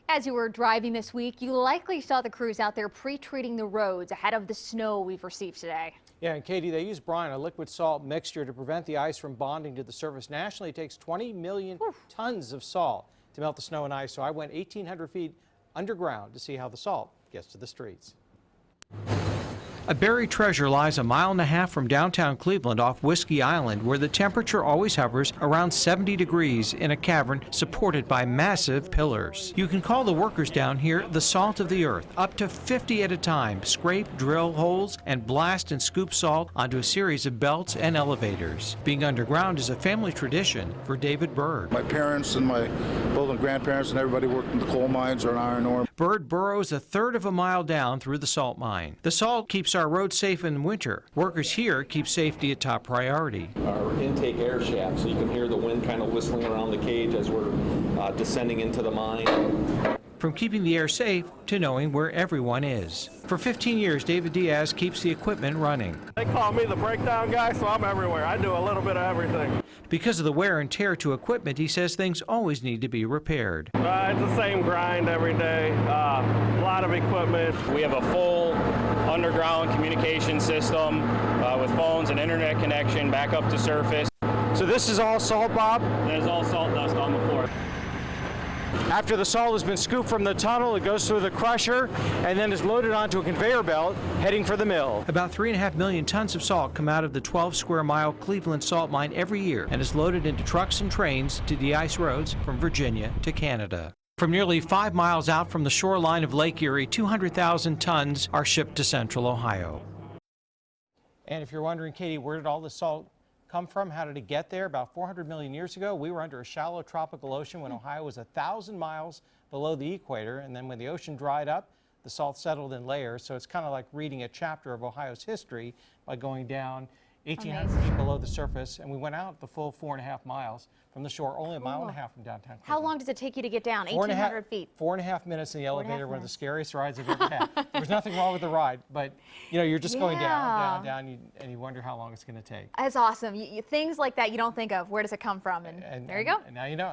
As you were driving this week, you likely saw the crews out there pre-treating the roads ahead of the snow we've received today. Yeah, and Katie, they use brine, a liquid salt mixture, to prevent the ice from bonding to the surface. Nationally, it takes 20 million tons of salt to melt the snow and ice. So I went 1,800 feet underground to see how the salt gets to the streets. A buried treasure lies 1.5 miles from downtown Cleveland off Whiskey Island, where the temperature always hovers around 70 degrees in a cavern supported by massive pillars. You can call the workers down here the salt of the earth. Up to 50 at a time scrape, drill holes, and blast and scoop salt onto a series of belts and elevators. Being underground is a family tradition for David Bird. My parents and my both my grandparents and everybody worked in the coal mines or in iron ore. Bird burrows 1/3 of a mile down through the salt mine. The salt keeps our roads safe in winter. Workers here keep safety a top priority. Our intake air shaft, so you can hear the wind kind of whistling around the cage as we're descending into the mine. From keeping the air safe to knowing where everyone is. For 15 years, David Diaz keeps the equipment running. They call me the breakdown guy, so I'm everywhere. I do a little bit of everything. Because of the wear and tear to equipment, he says things always need to be repaired. It's the same grind every day. A lot of equipment. We have a full underground communication system with phones and internet connection back up to surface. So this is all salt, Bob? That is all salt dust on the floor. After the salt has been scooped from the tunnel, it goes through the crusher and then is loaded onto a conveyor belt heading for the mill. About 3.5 million tons of salt come out of the 12-square-mile Cleveland salt mine every year and is loaded into trucks and trains to de-ice roads from Virginia to Canada. From nearly 5 miles out from the shoreline of Lake Erie, 200,000 tons are shipped to Central Ohio. And if you're wondering, Katie, where did all the salt come from? How did it get there? About 400 million years ago, we were under a shallow tropical ocean when Ohio was 1,000 miles below the equator. And then when the ocean dried up, the salt settled in layers. So it's kind of like reading a chapter of Ohio's history by going down 1,800 feet below the surface. And we went out the full 4.5 miles from the shore, only 1.5 miles from downtown Cleveland. How long does it take you to get down? 1,800 feet? 4.5 minutes in the elevator, one of the scariest rides I've ever had. There was nothing wrong with the ride, but you know, you're just going down, and you wonder how long it's going to take. That's awesome. Things like that you don't think of. Where does it come from? And there you go. And now you know.